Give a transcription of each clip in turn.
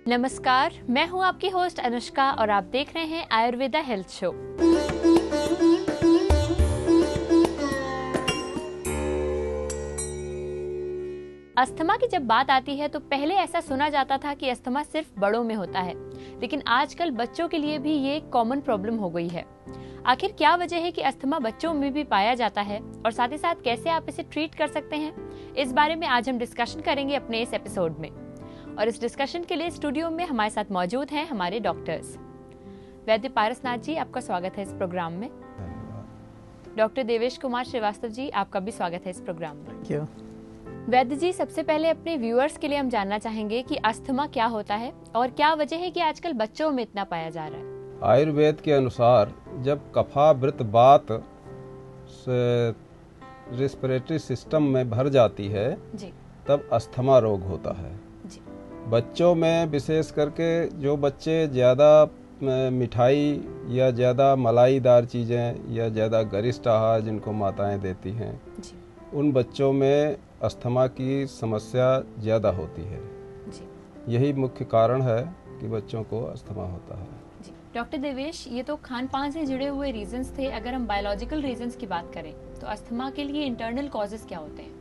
नमस्कार, मैं हूं आपकी होस्ट अनुष्का और आप देख रहे हैं आयुर्वेदा हेल्थ शो। अस्थमा की जब बात आती है तो पहले ऐसा सुना जाता था कि अस्थमा सिर्फ बड़ों में होता है, लेकिन आजकल बच्चों के लिए भी ये एक कॉमन प्रॉब्लम हो गई है। आखिर क्या वजह है कि अस्थमा बच्चों में भी पाया जाता है और साथ ही साथ कैसे आप इसे ट्रीट कर सकते हैं, इस बारे में आज हम डिस्कशन करेंगे अपने इस एपिसोड में। और इस डिस्कशन के लिए स्टूडियो में हमारे साथ मौजूद हैं हमारे डॉक्टर्स। वैद्य पारसनाथ जी, आपका स्वागत है इस प्रोग्राम में। डॉक्टर देवेश कुमार श्रीवास्तव जी, आपका भी स्वागत है इस प्रोग्राम में। Thank you. वैद्य जी, सबसे पहले अपने व्यूअर्स के लिए हम जानना चाहेंगे कि अस्थमा क्या होता है और क्या वजह है कि आजकल बच्चों में इतना पाया जा रहा है। आयुर्वेद के अनुसार जब कफावृत बात रेस्पिरेटरी सिस्टम में भर जाती है जी। तब अस्थमा रोग होता है जी। बच्चों में, विशेष करके जो बच्चे ज़्यादा मिठाई या ज़्यादा मलाईदार चीज़ें या ज़्यादा गरिष्ठ आहार जिनको माताएं देती हैं जी। उन बच्चों में अस्थमा की समस्या ज़्यादा होती है। जी। यही मुख्य कारण है कि बच्चों को अस्थमा होता है। डॉक्टर देवेश, ये तो खान पान से जुड़े हुए रीजंस थे। अगर हम बायोलॉजिकल रीजंस की बात करें तो अस्थमा के लिए इंटरनल कॉजेस क्या होते हैं?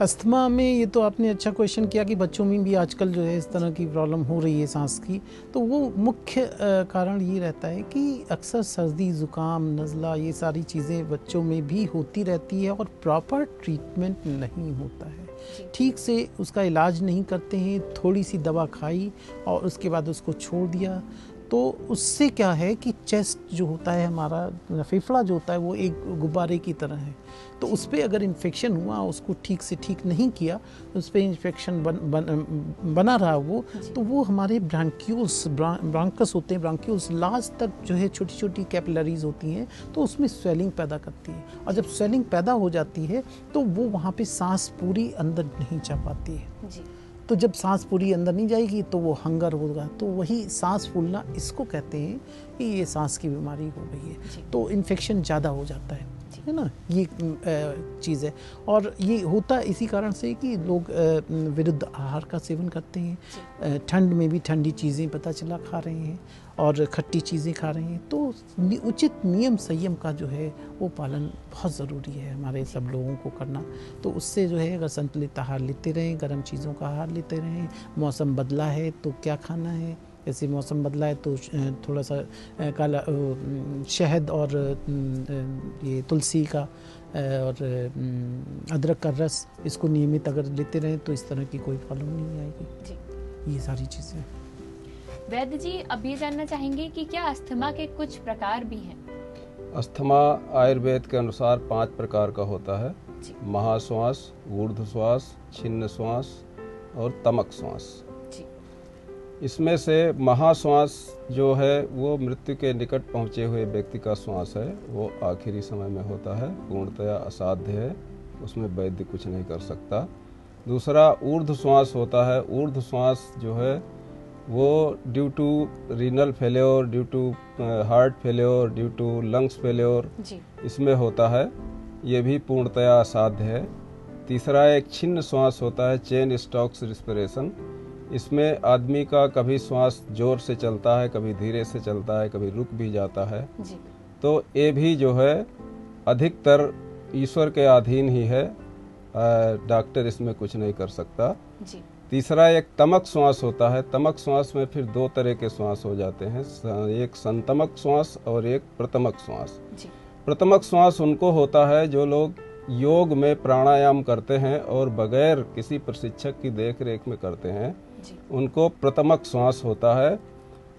अस्थमा में ये तो आपने अच्छा क्वेश्चन किया कि बच्चों में भी आजकल जो है इस तरह की प्रॉब्लम हो रही है सांस की। तो वो मुख्य कारण ये रहता है कि अक्सर सर्दी, ज़ुकाम, नज़ला, ये सारी चीज़ें बच्चों में भी होती रहती है और प्रॉपर ट्रीटमेंट नहीं होता है। ठीक से उसका इलाज नहीं करते हैं, थोड़ी सी दवा खाई और उसके बाद उसको छोड़ दिया, तो उससे क्या है कि चेस्ट जो होता है हमारा, फेफड़ा जो होता है वो एक गुब्बारे की तरह है। तो उस पर अगर इन्फेक्शन हुआ, उसको ठीक से ठीक नहीं किया, उस पर इन्फेक्शन बना रहा वो, तो वो हमारे ब्रांकस होते हैं, ब्रांक्यूल्स लास्ट तक जो है छोटी छोटी कैपिलरीज होती हैं, तो उसमें स्वेलिंग पैदा करती है। और जब स्वेलिंग पैदा हो जाती है तो वो वहाँ पे सांस पूरी अंदर नहीं जा पाती है जी। तो जब सांस पूरी अंदर नहीं जाएगी तो वो हंगर होगा, तो वही सांस फूलना, इसको कहते हैं कि ये सांस की बीमारी हो गई है। तो इन्फेक्शन ज़्यादा हो जाता है ना, ये चीज़ है। और ये होता इसी कारण से कि लोग विरुद्ध आहार का सेवन करते हैं, ठंड में भी ठंडी चीज़ें पता चला खा रहे हैं और खट्टी चीज़ें खा रहे हैं। तो उचित नियम संयम का जो है वो पालन बहुत ज़रूरी है हमारे सब लोगों को करना। तो उससे जो है अगर संतुलित आहार लेते रहें, गर्म चीज़ों का आहार लेते रहें, मौसम बदला है तो क्या खाना है, जैसे मौसम बदला है तो थोड़ा सा काला शहद और ये तुलसी का और अदरक का रस, इसको नियमित अगर लेते रहें तो इस तरह की कोई प्रॉब्लम नहीं आएगी जी। ये सारी चीज़ें। वैद्य जी, अब ये जानना चाहेंगे कि क्या अस्थमा के कुछ प्रकार भी हैं? अस्थमा आयुर्वेद के अनुसार 5 प्रकार का होता है। महाश्वास, ऊर्ध्व श्वास, छिन्न श्वास और तमक श्वास। इसमें से महाश्वास जो है वो मृत्यु के निकट पहुंचे हुए व्यक्ति का श्वास है, वो आखिरी समय में होता है, पूर्णतया असाध्य है, उसमें वैद्य कुछ नहीं कर सकता। दूसरा ऊर्ध्व श्वास होता है। ऊर्ध्व श्वास जो है वो due to renal failure, due to heart failure, due to lungs failure इसमें होता है, ये भी पूर्णतया असाध्य है। तीसरा एक छिन्न श्वास होता है, चेन स्टॉक्स रिस्पिरेशन। इसमें आदमी का कभी श्वास जोर से चलता है, कभी धीरे से चलता है, कभी रुक भी जाता है जी। तो ये भी जो है अधिकतर ईश्वर के अधीन ही है, डॉक्टर इसमें कुछ नहीं कर सकता जी। तीसरा एक तमक श्वास होता है। तमक श्वास में फिर 2 तरह के श्वास हो जाते हैं, एक संतमक श्वास और एक प्रतमक श्वास जी। प्रतमक श्वास उनको होता है जो लोग योग में प्राणायाम करते हैं और बगैर किसी प्रशिक्षक की देख रेख में करते हैं, उनको प्रतमक श्वास होता है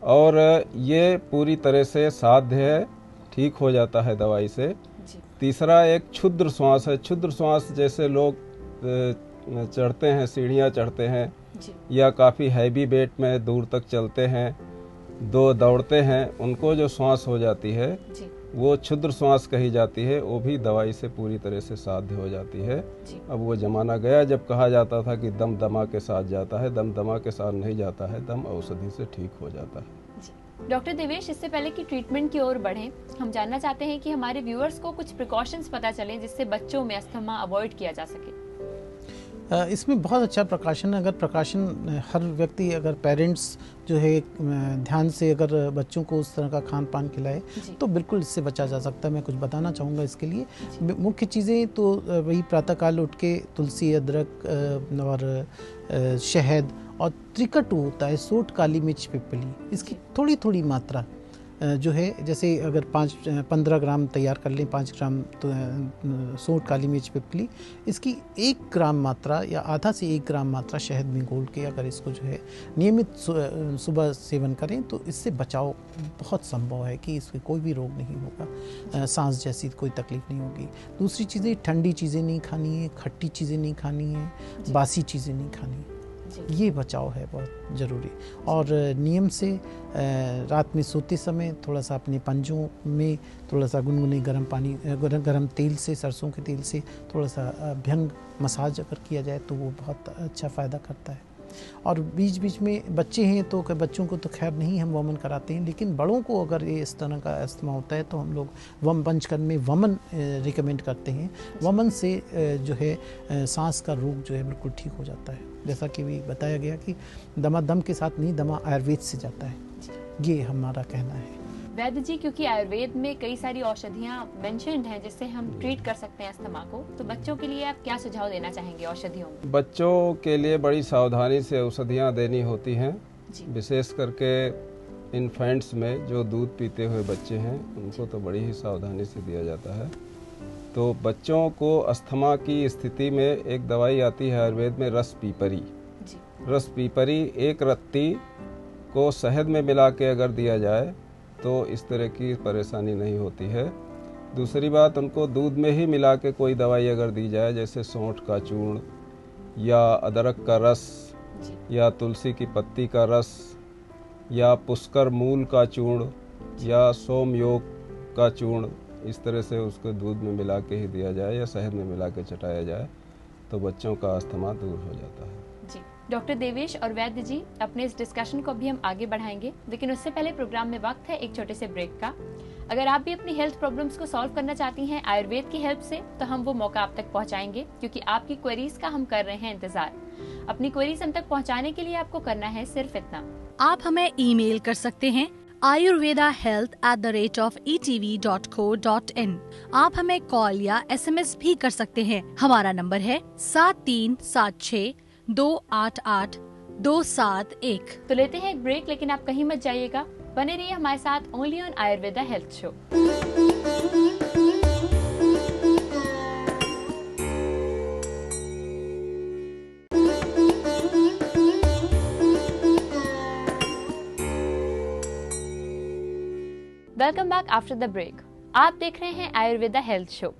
और ये पूरी तरह से साध्य है, ठीक हो जाता है दवाई से। तीसरा एक क्षुद्र श्वास है। क्षुद्र श्वास जैसे लोग चढ़ते हैं, सीढ़ियाँ चढ़ते हैं या काफ़ी हैवी वेट में दूर तक चलते हैं, दौड़ते हैं, उनको जो श्वास हो जाती है वो क्षुद्र श्वास कही जाती है, वो भी दवाई से पूरी तरह से साध्य हो जाती है। अब वो जमाना गया जब कहा जाता था कि दम दमा के साथ जाता है, दम दमा के साथ नहीं जाता है, दम औषधि से ठीक हो जाता है। डॉक्टर देवेश, इससे पहले कि ट्रीटमेंट की ओर बढ़ें, हम जानना चाहते हैं कि हमारे व्यूअर्स को कुछ प्रिकॉशंस पता चले जिससे बच्चों में अस्थमा अवॉइड किया जा सके। इसमें बहुत अच्छा प्रकाशन, अगर प्रकाशन हर व्यक्ति, अगर पेरेंट्स जो है ध्यान से अगर बच्चों को उस तरह का खान पान खिलाए तो बिल्कुल इससे बचा जा सकता है। मैं कुछ बताना चाहूँगा इसके लिए। मुख्य चीज़ें तो वही प्रातःकाल उठ के तुलसी, अदरक और शहद और त्रिकटु होता है, सोट, काली मिर्च, पिपली, इसकी थोड़ी थोड़ी मात्रा जो है, जैसे अगर 15 ग्राम तैयार कर लें, 5 ग्राम तो सोट, काली मिर्च, पिपली, इसकी 1 ग्राम मात्रा या आधा से 1 ग्राम मात्रा शहद में घोल के अगर इसको जो है नियमित सुबह सेवन करें तो इससे बचाव बहुत संभव है कि इसमें कोई भी रोग नहीं होगा, सांस जैसी कोई तकलीफ नहीं होगी। दूसरी चीज़ें, ठंडी चीज़ें नहीं खानी है, खट्टी चीज़ें नहीं खानी है, बासी चीज़ें नहीं खानी है, ये बचाव है बहुत ज़रूरी। और नियम से रात में सोते समय थोड़ा सा अपने पंजों में थोड़ा सा गुनगुने गर्म पानी, गर्म तेल से, सरसों के तेल से थोड़ा सा अभ्यंग मसाज अगर किया जाए तो वो बहुत अच्छा फ़ायदा करता है। और बीच बीच में बच्चे हैं तो बच्चों को तो खैर नहीं हम वमन कराते हैं, लेकिन बड़ों को अगर ये इस तरह का अस्थमा होता है तो हम लोग पंचकर्म में वमन रिकमेंड करते हैं। वमन से जो है सांस का रोग जो है बिल्कुल ठीक हो जाता है। जैसा कि भी बताया गया कि दमा दम के साथ नहीं, दमा आयुर्वेद से जाता है, ये हमारा कहना है। वैद्य जी, क्योंकि आयुर्वेद में कई सारी औषधियाँ मेंशन्ड हैं जिससे हम ट्रीट कर सकते हैं अस्थमा को, तो बच्चों के लिए आप क्या सुझाव देना चाहेंगे औषधियों में? बच्चों के लिए बड़ी सावधानी से औषधियाँ देनी होती हैं, विशेष करके इन्फेंट्स में जो दूध पीते हुए बच्चे हैं उनको तो बड़ी ही सावधानी से दिया जाता है। तो बच्चों को अस्थमा की स्थिति में एक दवाई आती है आयुर्वेद में, रस पीपरी। रस पीपरी 1 रत्ती को शहद में मिला के अगर दिया जाए तो इस तरह की परेशानी नहीं होती है। दूसरी बात, उनको दूध में ही मिला के कोई दवाई अगर दी जाए, जैसे सौंठ का चूर्ण या अदरक का रस या तुलसी की पत्ती का रस या पुष्कर मूल का चूर्ण या सोमयोग का चूर्ण, इस तरह से उसको दूध में मिला के ही दिया जाए या शहद में मिला के चटाया जाए तो बच्चों का अस्थमा दूर हो जाता है। जी डॉक्टर देवेश और वैद्य जी, अपने इस डिस्कशन को भी हम आगे बढ़ाएंगे, लेकिन उससे पहले प्रोग्राम में वक्त है एक छोटे से ब्रेक का। अगर आप भी अपनी हेल्थ प्रॉब्लम्स को सॉल्व करना चाहती हैं आयुर्वेद की हेल्प से, तो हम वो मौका आप तक पहुंचाएंगे, क्योंकि आपकी क्वेरीज का हम कर रहे हैं इंतजार। अपनी क्वेरीज हम तक पहुंचाने के लिए आपको करना है सिर्फ इतना, आप हमें ईमेल कर सकते हैं ayurvedahealth@etv.co.in। आप हमें कॉल या SMS भी कर सकते हैं। हमारा नंबर है 7376288271। तो लेते हैं एक ब्रेक, लेकिन आप कहीं मत जाइएगा, बने रहिए हमारे साथ only on Ayurveda health show. Welcome back after the break. आप देख रहे हैं आयुर्वेदा हेल्थ शो।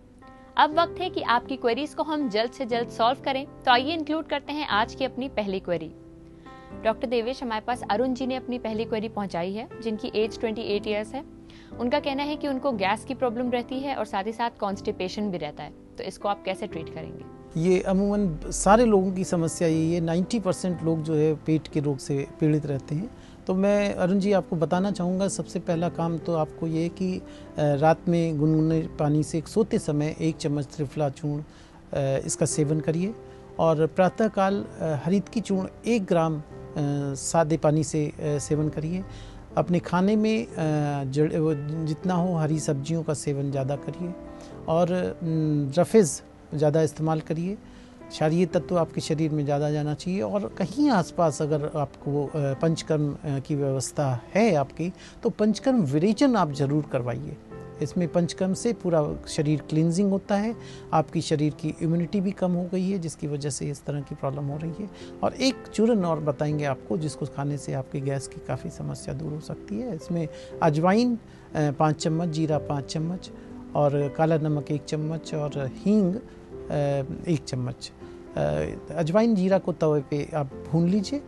अब वक्त है कि आपकी क्वेरीज को हम जल्द से जल्द सॉल्व करें, तो आइए इंक्लूड करते हैं आज की अपनी पहली क्वेरी। डॉक्टर देवेश, हमारे पास अरुण जी ने अपनी पहली क्वेरी पहुंचाई है, जिनकी एज 28 इयर्स है। उनका कहना है कि उनको गैस की प्रॉब्लम रहती है और साथ ही साथ कॉन्स्टिपेशन भी रहता है, तो इसको आप कैसे ट्रीट करेंगे? ये अमूमन सारे लोगों की समस्या यही है। 90% लोग जो है पेट के रोग से पीड़ित रहते हैं। तो मैं अरुण जी आपको बताना चाहूँगा, सबसे पहला काम तो आपको ये है कि रात में गुनगुने पानी से सोते समय 1 चम्मच त्रिफला चूर्ण इसका सेवन करिए, और प्रातःकाल हरित की चूर्ण 1 ग्राम सादे पानी से सेवन करिए। अपने खाने में जितना हो हरी सब्जियों का सेवन ज़्यादा करिए, और रफेज़ ज़्यादा इस्तेमाल करिए। क्षारीय तत्व आपके शरीर में ज़्यादा जाना चाहिए, और कहीं आसपास अगर आपको पंचकर्म की व्यवस्था है आपकी, तो पंचकर्म विरेचन आप ज़रूर करवाइए। इसमें पंचकर्म से पूरा शरीर क्लींजिंग होता है, आपकी शरीर की इम्यूनिटी भी कम हो गई है, जिसकी वजह से इस तरह की प्रॉब्लम हो रही है। और एक चूर्ण और बताएंगे आपको, जिसको खाने से आपकी गैस की काफ़ी समस्या दूर हो सकती है। इसमें अजवाइन 5 चम्मच, जीरा 5 चम्मच, और काला नमक 1 चम्मच, और हींग 1 चम्मच। अजवाइन जीरा को तवे पे आप भून लीजिए,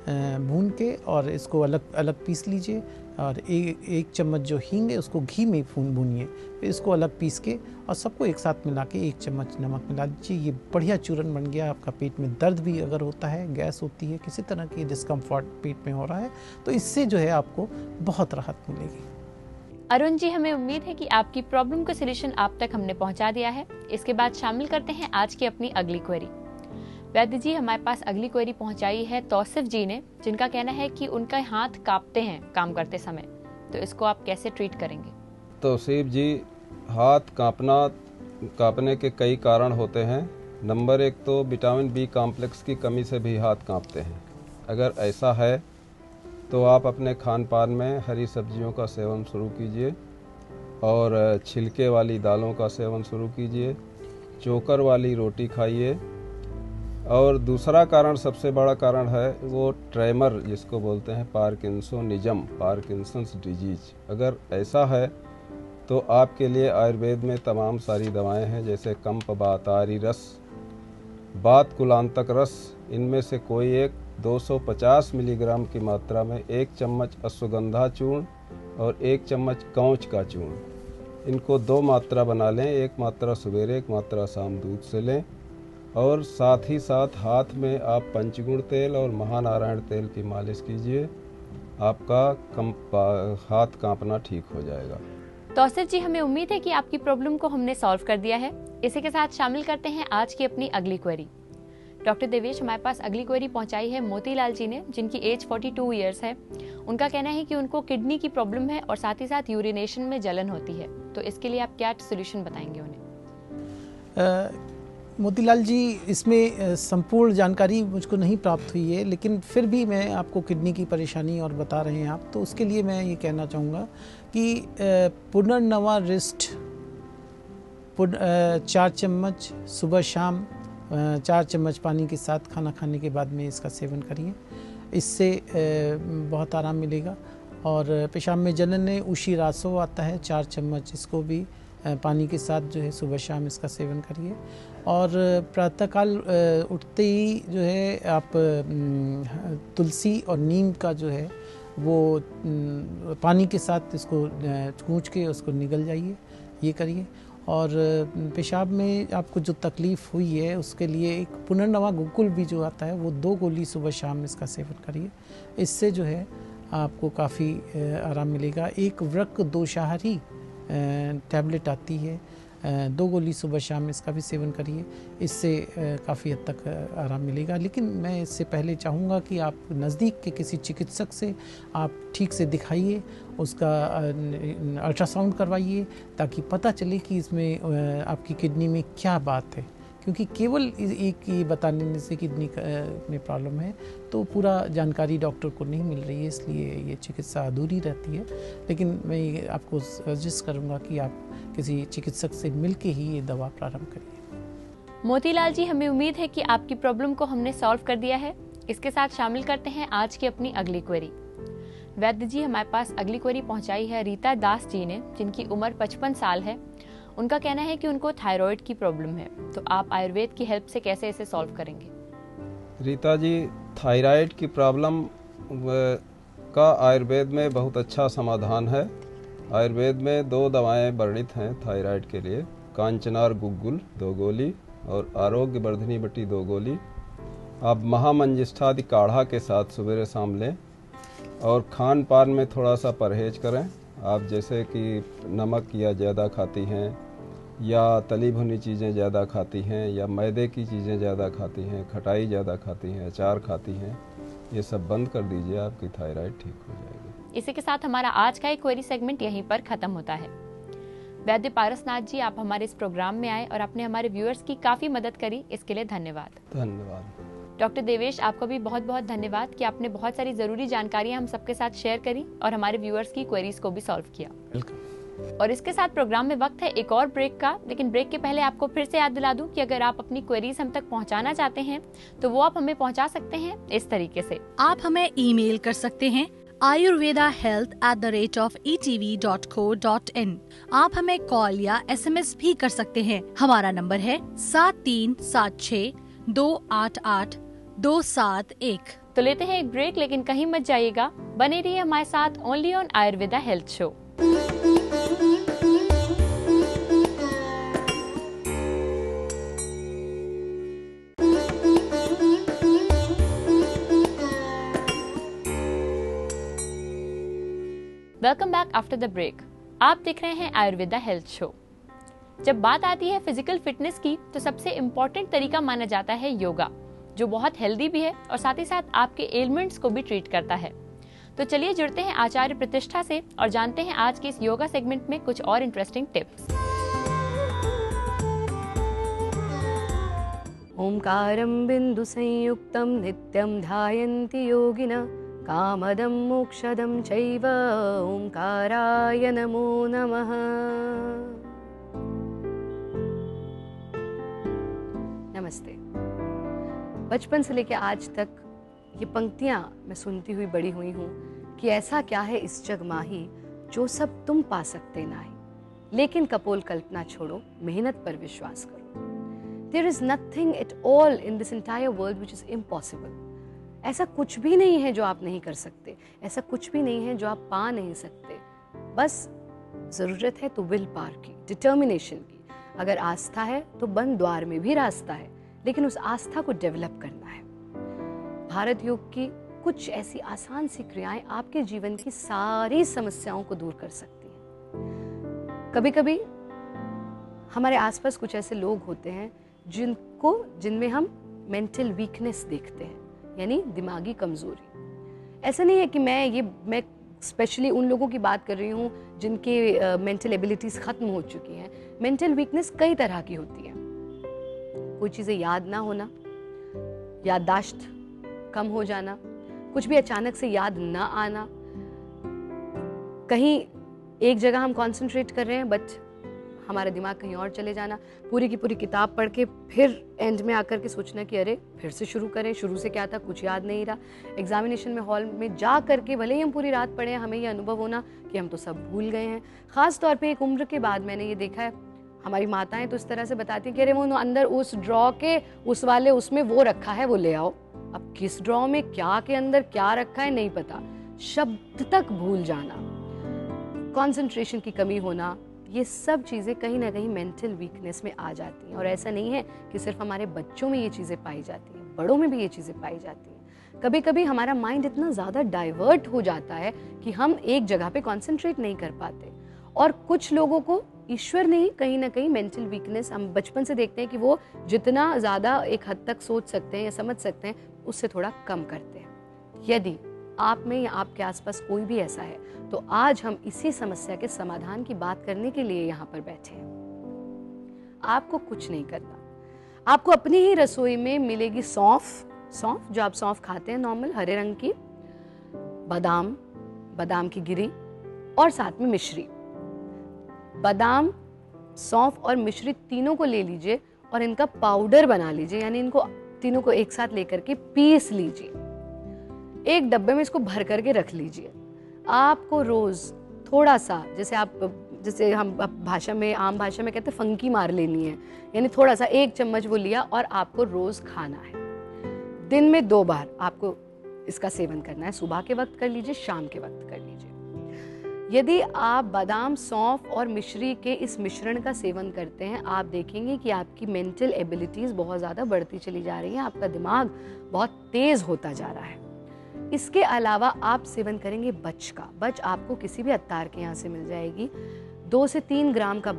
भून के और इसको अलग अलग पीस लीजिए, और 1 चम्मच जो हींग है उसको घी में भूनिए, फिर इसको अलग पीस के और सबको एक साथ मिला के 1 चम्मच नमक मिला दीजिए। ये बढ़िया चूर्ण बन गया। आपका पेट में दर्द भी अगर होता है, गैस होती है, किसी तरह की डिस्कम्फर्ट पेट में हो रहा है, तो इससे जो है आपको बहुत राहत मिलेगी। अरुण जी, हमें उम्मीद है कि आपकी प्रॉब्लम का सलूशन आप तक हमने पहुंचा दिया है। इसके बाद शामिल करते हैं आज की अपनी अगली क्वेरी। वैद्य जी, हमारे पास अगली क्वेरी पहुंचाई है तौसिफ जी ने, जिनका कहना है कि उनका हाथ कांपते हैं काम करते समय, तो इसको आप कैसे ट्रीट करेंगे? तौसीफ जी, हाथ कांपने के कई कारण होते हैं। नंबर 1 तो विटामिन बी कॉम्प्लेक्स की कमी से भी हाथ कांपते हैं। अगर ऐसा है तो आप अपने खान पान में हरी सब्जियों का सेवन शुरू कीजिए और छिलके वाली दालों का सेवन शुरू कीजिए, चोकर वाली रोटी खाइए। और दूसरा कारण, सबसे बड़ा कारण है वो ट्रेमर जिसको बोलते हैं पार्किंसोनिज्म, पार्किंसंस डिजीज। अगर ऐसा है तो आपके लिए आयुर्वेद में तमाम सारी दवाएं हैं, जैसे कंप बातारी रस, बात कुलांतक रस। इनमें से कोई एक 250 मिलीग्राम की मात्रा में 1 चम्मच अश्वगंधा चूर्ण और 1 चम्मच कौच का चूर्ण, इनको 2 मात्रा बना लें। 1 मात्रा सवेरे, 1 मात्रा शाम दूध से लें। और साथ ही साथ हाथ में आप पंचगुण तेल और महानारायण तेल की मालिश कीजिए, आपका हाथ कांपना ठीक हो जाएगा। तौसिफ जी, हमें उम्मीद है कि आपकी प्रॉब्लम को हमने सॉल्व कर दिया है। इसी के साथ शामिल करते हैं आज की अपनी अगली क्वेरी। डॉक्टर देवेश, हमारे पास अगली क्वेरी पहुंचाई है मोतीलाल जी ने, जिनकी एज 42 ईयर्स है। उनका कहना है कि उनको किडनी की प्रॉब्लम है और साथ ही साथ यूरिनेशन में जलन होती है, तो इसके लिए आप क्या सोल्यूशन बताएंगे उन्हें? मोतीलाल जी, इसमें संपूर्ण जानकारी मुझको नहीं प्राप्त हुई है, लेकिन फिर भी मैं आपको किडनी की परेशानी और बता रहे हैं आप, तो उसके लिए मैं ये कहना चाहूँगा कि पुनर्नवा रिस्ट 4 चम्मच सुबह शाम 4 चम्मच पानी के साथ खाना खाने के बाद में इसका सेवन करिए, इससे बहुत आराम मिलेगा। और पेशाब में जलन है, उशी रासो आता है, 4 चम्मच इसको भी पानी के साथ जो है सुबह शाम इसका सेवन करिए। और प्रातःकाल उठते ही जो है आप तुलसी और नीम का जो है वो पानी के साथ इसको कूच के उसको निगल जाइए, ये करिए। और पेशाब में आपको जो तकलीफ़ हुई है उसके लिए एक पुनर्नवा गुकुल भी जो आता है वो 2 गोली सुबह शाम इसका सेवन करिए, इससे जो है आपको काफ़ी आराम मिलेगा। एक वृक्क दोषाहारी टैबलेट आती है, 2 गोली सुबह शाम इसका भी सेवन करिए, इससे काफ़ी हद तक आराम मिलेगा। लेकिन मैं इससे पहले चाहूँगा कि आप नज़दीक के किसी चिकित्सक से आप ठीक से दिखाइए, उसका अल्ट्रासाउंड करवाइए, ताकि पता चले कि इसमें आपकी किडनी में क्या बात है। क्योंकि केवल एक ये बताने से किडनी में प्रॉब्लम है तो पूरा जानकारी डॉक्टर को नहीं मिल रही है, इसलिए ये चिकित्सा अधूरी रहती है। लेकिन मैं ये आपको सजेस्ट करूँगा कि आप किसी चिकित्सक से मिलके ही ये दवा प्रारंभ करिए। मोतीलाल जी, हमें उम्मीद है कि आपकी प्रॉब्लम को हमने सॉल्व कर दिया है। इसके साथ शामिल करते हैं आज की अपनी अगली क्वेरी। वैद्य जी, हमारे पास अगली क्वेरी पहुंचाई है रीता दास जी ने, जिनकी उम्र 55 साल है। उनका कहना है कि उनको थायराइड की प्रॉब्लम है, तो आप आयुर्वेद की हेल्प से कैसे इसे सॉल्व करेंगे? रीता जी, थायराइड की प्रॉब्लम का आयुर्वेद में बहुत अच्छा समाधान है। आयुर्वेद में 2 दवाएं वर्णित हैं थायराइड के लिए, कांचनार गुग्गुल 2 गोली और आरोग्य वर्धिनी बटी 2 गोली। आप महामंजिष्ठादि काढ़ा के साथ सवेरे शाम लें और खान पान में थोड़ा सा परहेज करें। आप जैसे कि नमक या ज़्यादा खाती हैं या तली भुनी चीज़ें ज़्यादा खाती हैं या मैदे की चीज़ें ज़्यादा खाती हैं, खटाई ज़्यादा खाती हैं, अचार खाती हैं, ये सब बंद कर दीजिए, आपकी थायराइड ठीक हो जाएगी। इसी के साथ हमारा आज का एक क्वेरी सेगमेंट यहीं पर खत्म होता है। वैद्य पारसनाथ जी, आप हमारे इस प्रोग्राम में आए और आपने हमारे व्यूअर्स की काफ़ी मदद करी, इसके लिए धन्यवाद। धन्यवाद। डॉक्टर देवेश, आपका भी बहुत बहुत धन्यवाद कि आपने बहुत सारी ज़रूरी जानकारियां हम सबके साथ शेयर करी और हमारे व्यूअर्स की क्वेरीज को भी सॉल्व किया। वेलकम। और इसके साथ प्रोग्राम में वक्त है एक और ब्रेक का, लेकिन ब्रेक के पहले आपको फिर से याद दिला दूं कि अगर आप अपनी क्वेरीज हम तक पहुंचाना चाहते हैं तो वो आप हमें पहुंचा सकते हैं इस तरीके से। आप हमें ईमेल कर सकते हैं ayurvedahealth@etv.co.in। आप हमें कॉल या SMS भी कर सकते हैं। हमारा नंबर है 7376288271। तो लेते हैं एक ब्रेक, लेकिन कहीं मत जाइएगा, बने रहिए हमारे साथ only on Ayurveda health show. Welcome back after the break. आप देख रहे हैं आयुर्वेदा हेल्थ शो। जब बात आती है फिजिकल फिटनेस की तो सबसे इम्पोर्टेंट तरीका माना जाता है योगा। जो बहुत हेल्दी भी है और साथ ही साथ आपके एलिमेंट्स को भी ट्रीट करता है। तो चलिए जुड़ते हैं आचार्य प्रतिष्ठा से और जानते हैं आज के इस योगा सेगमेंट में कुछ और इंटरेस्टिंग टिप्स। ओंकारं बिंदु संयुक्तं नित्यं ध्यायन्ति योगिनः कामदं मोक्षदं चैव ओंकाराय नमो नमः। नमस्ते। बचपन से लेकर आज तक ये पंक्तियाँ मैं सुनती हुई बड़ी हुई हूँ कि ऐसा क्या है इस जग माही जो सब तुम पा सकते नाही, लेकिन कपोल कल्पना छोड़ो, मेहनत पर विश्वास करो। There is nothing at all in this entire world which is impossible. ऐसा कुछ भी नहीं है जो आप नहीं कर सकते, ऐसा कुछ भी नहीं है जो आप पा नहीं सकते। बस ज़रूरत है तो विल पावर की, डिटर्मिनेशन की। अगर आस्था है तो बंद द्वार में भी रास्ता है, लेकिन उस आस्था को डेवलप करना है। भारत योग की कुछ ऐसी आसान सी क्रियाएं आपके जीवन की सारी समस्याओं को दूर कर सकती हैं। कभी कभी हमारे आसपास कुछ ऐसे लोग होते हैं जिनमें हम मेंटल वीकनेस देखते हैं, यानी दिमागी कमजोरी। ऐसा नहीं है कि मैं स्पेशली उन लोगों की बात कर रही हूँ जिनके मेंटल एबिलिटीज खत्म हो चुकी हैं। मेंटल वीकनेस कई तरह की होती है। कोई चीज़ें याद ना होना, याददाश्त कम हो जाना, कुछ भी अचानक से याद ना आना, कहीं एक जगह हम कंसंट्रेट कर रहे हैं बट हमारा दिमाग कहीं और चले जाना, पूरी की पूरी किताब पढ़ के फिर एंड में आकर के सोचना कि अरे फिर से शुरू करें, शुरू से क्या था, कुछ याद नहीं रहा। एग्जामिनेशन में हॉल में जा करके भले ही हम पूरी रात पढ़े हैं, हमें ये अनुभव होना कि हम तो सब भूल गए हैं। ख़ास तौर पे एक उम्र के बाद मैंने ये देखा है, हमारी माताएं तो इस तरह से बताती हैं कि अरे वो अंदर उस ड्रॉ के उस वाले उसमें वो रखा है, वो ले आओ। अब किस ड्रॉ में क्या के अंदर क्या रखा है नहीं पता, शब्द तक भूल जाना, कंसंट्रेशन की कमी होना, ये सब चीज़ें कहीं ना कहीं मेंटल वीकनेस में आ जाती हैं। और ऐसा नहीं है कि सिर्फ हमारे बच्चों में ये चीज़ें पाई जाती हैं, बड़ों में भी ये चीज़ें पाई जाती हैं। कभी कभी हमारा माइंड इतना ज़्यादा डाइवर्ट हो जाता है कि हम एक जगह पे कंसंट्रेट नहीं कर पाते। और कुछ लोगों को ईश्वर ने ही कहीं ना कहीं मेंटल वीकनेस, हम बचपन से देखते हैं कि वो जितना ज़्यादा एक हद तक सोच सकते हैं या समझ सकते हैं उससे थोड़ा कम करते हैं। यदि आप में या आपके आसपास कोई भी ऐसा है तो आज हम इसी समस्या के समाधान की बात करने के लिए यहाँ पर बैठे हैं। आपको कुछ नहीं करना, आपको अपनी ही रसोई में मिलेगी सौंफ, जो आप सौंफ खाते हैं नॉर्मल हरे रंग की, बादाम की गिरी और साथ में मिश्री। बादाम, सौंफ और मिश्री तीनों को ले लीजिए और इनका पाउडर बना लीजिए, यानी इनको तीनों को एक साथ लेकर के पीस लीजिए। एक डब्बे में इसको भर करके रख लीजिए। आपको रोज थोड़ा सा, जैसे हम भाषा में, आम भाषा में कहते हैं फंकी मार लेनी है, यानी थोड़ा सा 1 चम्मच वो लिया और आपको रोज खाना है। दिन में 2 बार आपको इसका सेवन करना है, सुबह के वक्त कर लीजिए, शाम के वक्त कर लीजिए। यदि आप बादाम, सौंफ और मिश्री के इस मिश्रण का सेवन करते हैं, आप देखेंगे कि आपकी मेंटल एबिलिटीज बहुत ज़्यादा बढ़ती चली जा रही हैं, आपका दिमाग बहुत तेज होता जा रहा है। इसके अलावा आप सेवन करेंगे बच का। बच आपको किसी भी अत्तार के यहाँ से मिल जाएगी। 2 से 3 ग्राम का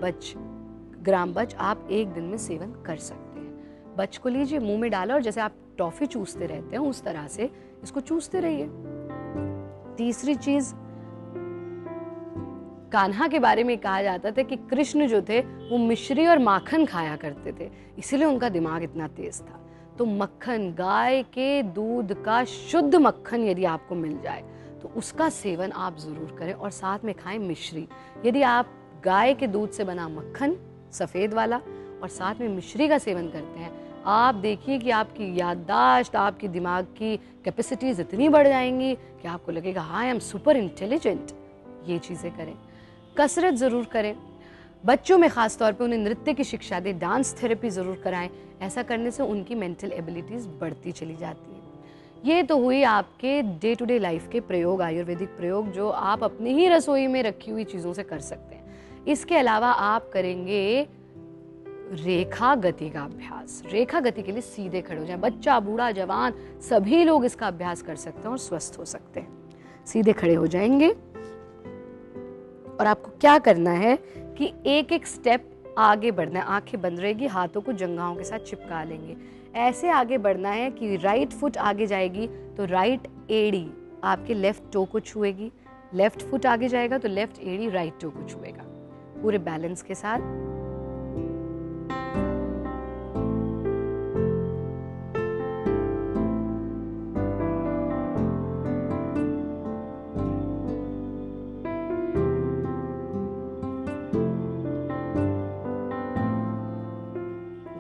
ग्राम बच आप एक दिन में सेवन कर सकते हैं। बच को लीजिए, मुंह में डालो और जैसे आप टॉफी चूसते रहते हैं उस तरह से इसको चूसते रहिए। तीसरी चीज, कान्हा के बारे में कहा जाता था कि कृष्ण जो थे वो मिश्री और माखन खाया करते थे, इसीलिए उनका दिमाग इतना तेज था। तो मक्खन, गाय के दूध का शुद्ध मक्खन यदि आपको मिल जाए तो उसका सेवन आप जरूर करें और साथ में खाएं मिश्री। यदि आप गाय के दूध से बना मक्खन, सफेद वाला, और साथ में मिश्री का सेवन करते हैं, आप देखिए कि आपकी याददाश्त, आपकी दिमाग की कैपेसिटीज इतनी बढ़ जाएंगी कि आपको लगेगा हाँ आई एम सुपर इंटेलिजेंट। ये चीज़ें करें। कसरत ज़रूर करें। बच्चों में ख़ास तौर पे उन्हें नृत्य की शिक्षा दें, डांस थेरेपी ज़रूर कराएं। ऐसा करने से उनकी मेंटल एबिलिटीज़ बढ़ती चली जाती हैं। ये तो हुई आपके डे टू डे लाइफ के प्रयोग, आयुर्वेदिक प्रयोग, जो आप अपनी ही रसोई में रखी हुई चीज़ों से कर सकते हैं। इसके अलावा आप करेंगे रेखा गति का अभ्यास। रेखा गति के लिए सीधे खड़े हो जाएं। बच्चा, बूढ़ा, जवान सभी लोग इसका अभ्यास कर सकते हैं और स्वस्थ हो सकते हैं। सीधे खड़े हो जाएंगे और आपको क्या करना है कि एक एक स्टेप आगे बढ़ना है। आंखें बंद रहेगी, हाथों को जंघाओं के साथ चिपका लेंगे। ऐसे आगे बढ़ना है कि राइट फुट आगे जाएगी तो राइट एड़ी आपके लेफ्ट टो को छुएगी, लेफ्ट फुट आगे जाएगा तो लेफ्ट एड़ी राइट टो को छुएगा, पूरे बैलेंस के साथ।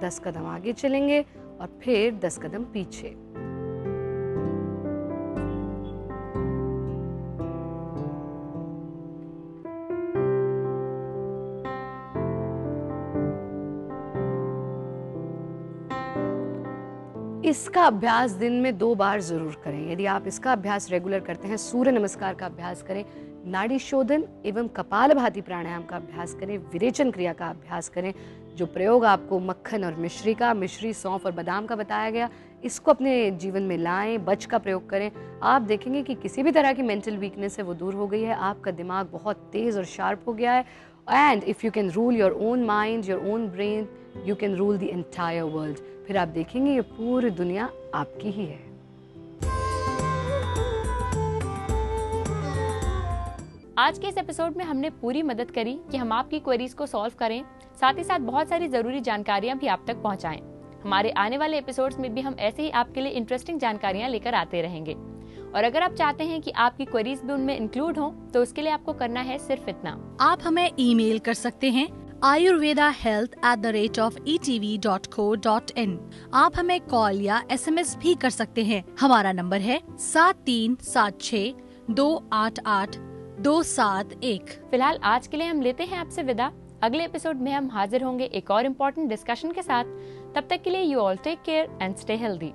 दस कदम आगे चलेंगे और फिर 10 कदम पीछे। इसका अभ्यास दिन में 2 बार जरूर करें। यदि आप इसका अभ्यास रेगुलर करते हैं, सूर्य नमस्कार का अभ्यास करें, नाड़ी शोधन एवं कपालभाति प्राणायाम का अभ्यास करें, विरेचन क्रिया का अभ्यास करें, जो प्रयोग आपको मक्खन और मिश्री, सौंफ और बादाम का बताया गया, इसको अपने जीवन में लाएं, बच का प्रयोग करें। आप देखेंगे कि किसी भी तरह की मेंटल वीकनेस है वो दूर हो गई है, आपका दिमाग बहुत तेज और शार्प हो गया है। And if you can rule your own mind, your own brain, you can rule the entire world. फिर आप देखेंगे ये पूरी दुनिया आपकी ही है। आज के इस एपिसोड में हमने पूरी मदद करी कि हम आपकी क्वेरीज को सॉल्व करें, साथ ही साथ बहुत सारी जरूरी जानकारियां भी आप तक पहुंचाएं। हमारे आने वाले एपिसोड्स में भी हम ऐसे ही आपके लिए इंटरेस्टिंग जानकारियां लेकर आते रहेंगे। और अगर आप चाहते हैं कि आपकी क्वेरीज भी उनमें इंक्लूड हो, तो उसके लिए आपको करना है सिर्फ इतना। आप हमें ईमेल कर सकते हैं ayurvedahealth@etv.co.in। आप हमें कॉल या SMS भी कर सकते हैं। हमारा नंबर है 7376288271। फिलहाल आज के लिए हम लेते हैं आपसे विदा। अगले एपिसोड में हम हाजिर होंगे एक और इम्पोर्टेंट डिस्कशन के साथ। तब तक के लिए you all take care and stay healthy.